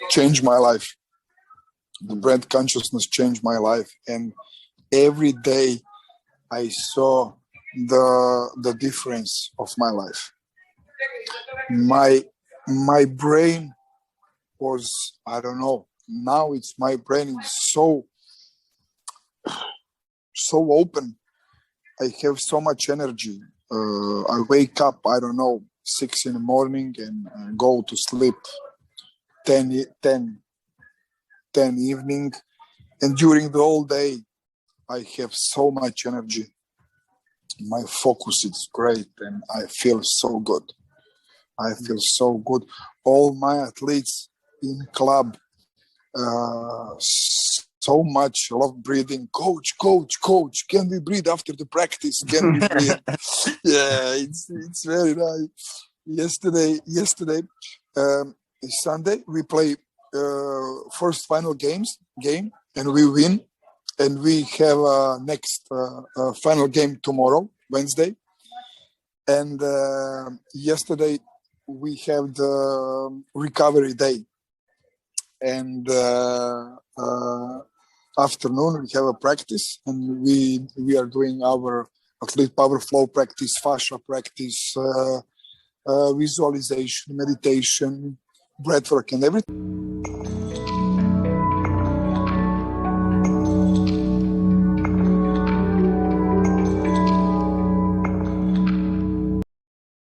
changed my life. The breath consciousness changed my life, and every day I saw the difference of my life. My brain was, I don't know. Now my brain is so open. I have so much energy. I wake up, I don't know, 6 in the morning and go to sleep 10 evening. And during the whole day, I have so much energy. My focus is great and I feel so good. All my athletes in club, so much love breathing. Coach, can we breathe after the practice? Can we breathe? Yeah, it's very nice. Yesterday, Sunday, we play first final game, and we win. And we have next final game tomorrow, Wednesday. And yesterday, we have the recovery day. And afternoon, we have a practice. And we are doing our athlete power flow practice, fascia practice, visualization, meditation, breathwork, and everything.